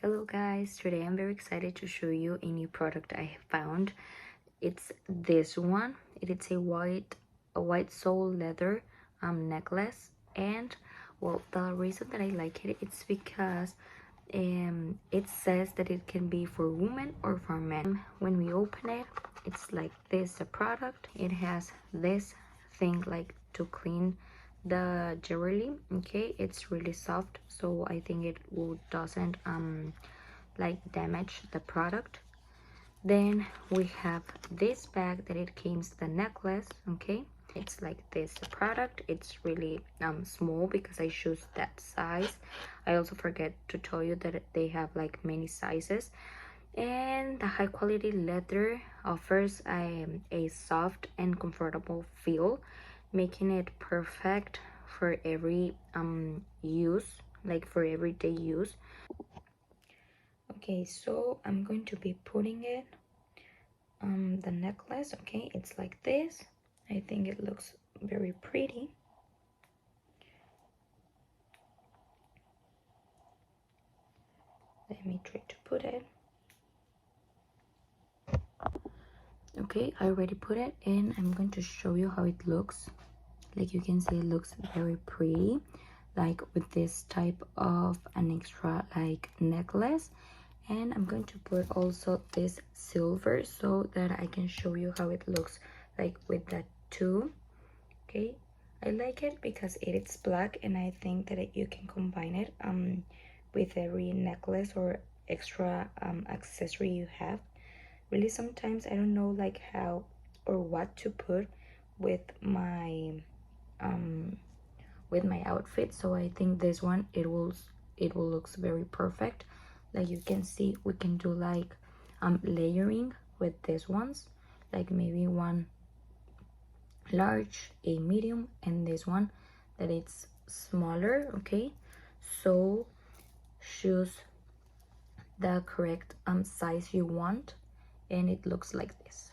Hello guys, today I'm very excited to show you a new product I have found. It's this one. It is a Waitsoul leather necklace, and well, the reason that I like it it's because it says that it can be for women or for men. When we open it, it's like this, the product. It has this thing like to clean the jewelry. Okay, it's really soft, so I think it will doesn't like damage the product. Then we have this bag that it came the necklace. Okay, it's like this product. It's really small because I choose that size. I also forget to tell you that they have like many sizes, and the high quality leather offers a soft and comfortable feel, making it perfect for every use, like for everyday use. Okay, so I'm going to be putting it the necklace. Okay, it's like this. I think it looks very pretty. Let me try to put it. Okay, I already put it and I'm going to show you how it looks. Like you can see, it looks very pretty, like with this type of an extra like necklace. And I'm going to put also this silver so that I can show you how it looks like with that too. Okay, I like it because it is black, and I think that you can combine it with every necklace or extra accessory you have. Really, sometimes I don't know like how or what to put with um my outfit, so I think this one it will looks very perfect. Like you can see, we can do like layering with these ones, like maybe one large, a medium, and this one that it's smaller. Okay, so choose the correct size you want, and it looks like this.